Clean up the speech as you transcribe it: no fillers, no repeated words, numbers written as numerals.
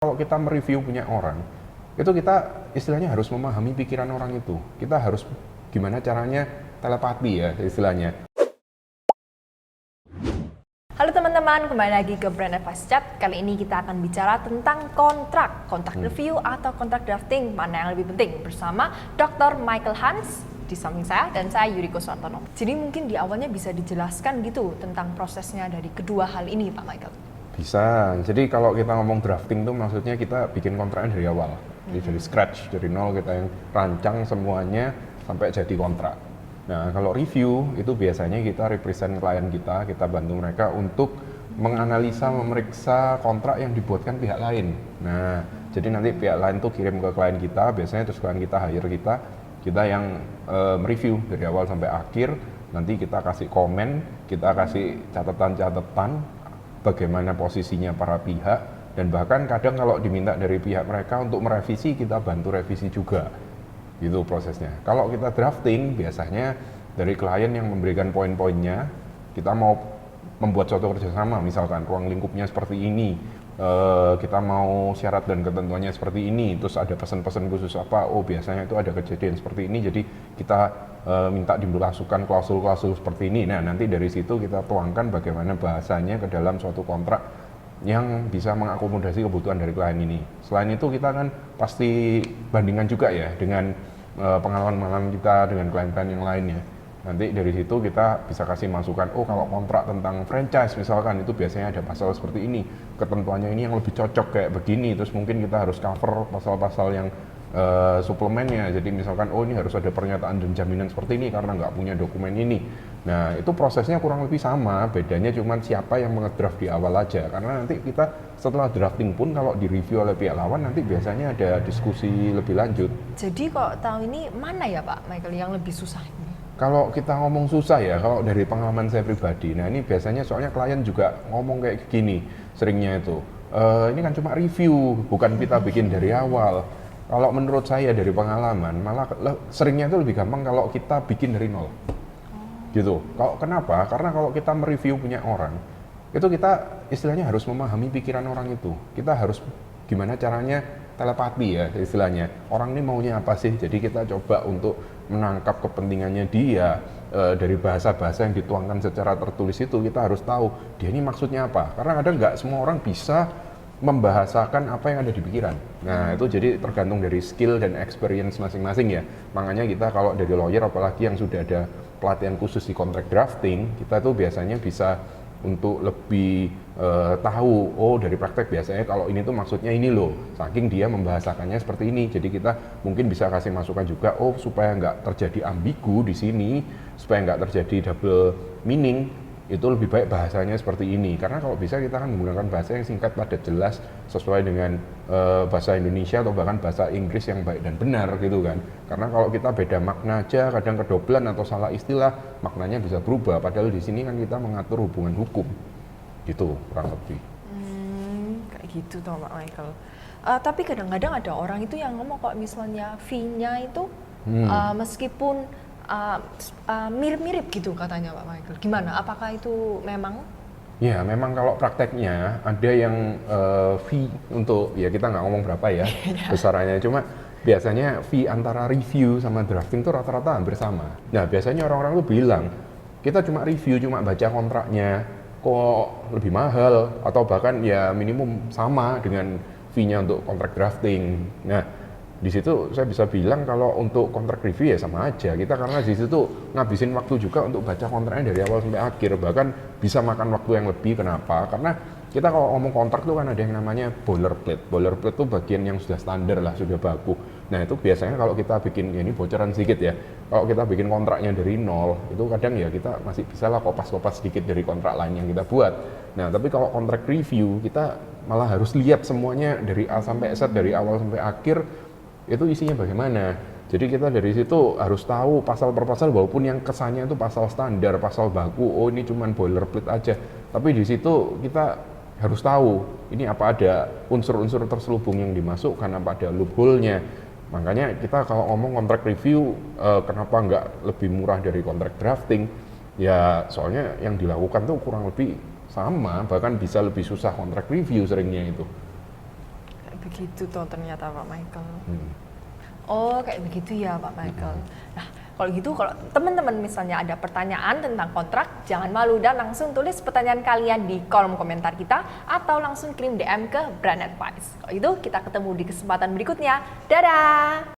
Kalau kita mereview punya orang, itu kita istilahnya harus memahami pikiran orang itu. Kita harus gimana caranya telepati ya istilahnya. Halo teman-teman, kembali lagi ke Brand Advice Chat. Kali ini kita akan bicara tentang kontrak review atau kontrak drafting, mana yang lebih penting, bersama Dr. Michael Hans di samping saya dan saya Yuriko Sartono. Jadi mungkin di awalnya bisa dijelaskan gitu tentang prosesnya dari kedua hal ini, Pak Michael. Bisa, jadi kalau kita ngomong drafting tuh maksudnya kita bikin kontraknya dari awal. Jadi dari scratch, dari nol kita yang rancang semuanya sampai jadi kontrak. Nah, kalau review itu biasanya kita represent klien kita bantu mereka untuk menganalisa, memeriksa kontrak yang dibuatkan pihak lain. Nah, jadi nanti pihak lain tuh kirim ke klien kita, biasanya terus klien kita hire kita yang mereview dari awal sampai akhir. Nanti kita kasih komen, kita kasih catatan-catatan bagaimana posisinya para pihak, dan bahkan kadang kalau diminta dari pihak mereka untuk merevisi, kita bantu revisi juga. Gitu prosesnya. Kalau kita drafting, biasanya dari klien yang memberikan poin-poinnya, kita mau membuat suatu kerjasama, misalkan ruang lingkupnya seperti ini, kita mau syarat dan ketentuannya seperti ini, terus ada pesan-pesan khusus apa, oh biasanya itu ada kejadian seperti ini, jadi kita minta dimasukkan klausul-klausul seperti ini. Nah, nanti dari situ kita tuangkan bagaimana bahasanya ke dalam suatu kontrak yang bisa mengakomodasi kebutuhan dari klien ini. Selain itu kita kan pasti bandingkan juga ya dengan pengalaman-pengalaman kita dengan klien-klien yang lainnya. Nanti dari situ kita bisa kasih masukan, oh kalau kontrak tentang franchise misalkan itu biasanya ada pasal seperti ini, ketentuannya ini yang lebih cocok kayak begini, terus mungkin kita harus cover pasal-pasal yang suplemennya. Jadi misalkan, oh ini harus ada pernyataan dan jaminan seperti ini karena nggak punya dokumen ini. Nah, itu prosesnya kurang lebih sama, bedanya cuma siapa yang mengedraft di awal aja. Karena nanti kita setelah drafting pun kalau direview oleh pihak lawan, nanti biasanya ada diskusi lebih lanjut. Jadi kok tahu ini mana ya Pak Michael yang lebih susah ini? Kalau kita ngomong susah ya, kalau dari pengalaman saya pribadi, nah ini biasanya soalnya klien juga ngomong kayak gini, seringnya itu, ini kan cuma review, bukan kita bikin dari awal. Kalau menurut saya dari pengalaman, malah seringnya itu lebih gampang kalau kita bikin dari nol. Gitu. Kenapa? Karena kalau kita mereview punya orang, itu kita istilahnya harus memahami pikiran orang itu. Kita harus gimana caranya telepati ya istilahnya. Orang ini maunya apa sih? Jadi kita coba untuk menangkap kepentingannya dia dari bahasa-bahasa yang dituangkan secara tertulis itu. Kita harus tahu dia ini maksudnya apa. Karena kadang nggak semua orang bisa membahasakan apa yang ada di pikiran. Nah, itu jadi tergantung dari skill dan experience masing-masing ya. Makanya kita kalau dari lawyer, apalagi yang sudah ada pelatihan khusus di contract drafting, kita tuh biasanya bisa untuk lebih tahu, oh dari praktek biasanya kalau ini tuh maksudnya ini loh, saking dia membahasakannya seperti ini. Jadi kita mungkin bisa kasih masukan juga, oh supaya nggak terjadi ambigu di sini, supaya nggak terjadi double meaning, itu lebih baik bahasanya seperti ini. Karena kalau bisa kita kan menggunakan bahasa yang singkat, padat, jelas, sesuai dengan bahasa Indonesia atau bahkan bahasa Inggris yang baik dan benar gitu kan. Karena kalau kita beda makna aja, kadang kedoblan atau salah istilah, maknanya bisa berubah. Padahal di sini kan kita mengatur hubungan hukum, gitu kurang lebih. Kayak gitu toh Pak Michael. Tapi kadang-kadang ada orang itu yang ngomong kok misalnya fee-nya itu meskipun mirip-mirip gitu katanya Pak Michael. Gimana? Apakah itu memang? Ya, memang kalau prakteknya ada yang fee untuk, ya kita nggak ngomong berapa ya besarannya, cuma biasanya fee antara review sama drafting tuh rata-rata hampir sama. Nah, biasanya orang-orang tuh bilang, kita cuma review, cuma baca kontraknya, kok lebih mahal, atau bahkan ya minimum sama dengan fee-nya untuk kontrak drafting. Nah, di situ saya bisa bilang kalau untuk kontrak review ya sama aja kita, karena di situ ngabisin waktu juga untuk baca kontraknya dari awal sampai akhir, bahkan bisa makan waktu yang lebih. Kenapa? Karena kita kalau ngomong kontrak tuh kan ada yang namanya boilerplate. Boilerplate tuh bagian yang sudah standar lah, sudah baku. Nah, itu biasanya kalau kita bikin, ya ini bocoran sedikit ya, kalau kita bikin kontraknya dari nol, itu kadang ya kita masih bisa lah kopas-kopas sedikit dari kontrak lain yang kita buat. Nah, tapi kalau kontrak review, kita malah harus lihat semuanya dari A sampai Z, dari awal sampai akhir, itu isinya bagaimana. Jadi kita dari situ harus tahu pasal per pasal, walaupun yang kesannya itu pasal standar, pasal baku, oh ini cuman boilerplate aja. Tapi di situ kita harus tahu ini apa ada unsur-unsur terselubung yang dimasukkan, apa ada loophole-nya. Makanya kita kalau ngomong kontrak review, kenapa nggak lebih murah dari kontrak drafting? Ya soalnya yang dilakukan tuh kurang lebih sama, bahkan bisa lebih susah kontrak review seringnya itu. begitu toh ternyata Pak Michael. Hmm. Oh, kayak begitu ya Pak Michael. Nah, kalau gitu kalau teman-teman misalnya ada pertanyaan tentang kontrak, jangan malu dan langsung tulis pertanyaan kalian di kolom komentar kita atau langsung kirim DM ke Brand Advice. Kalau itu kita ketemu di kesempatan berikutnya. Dadah!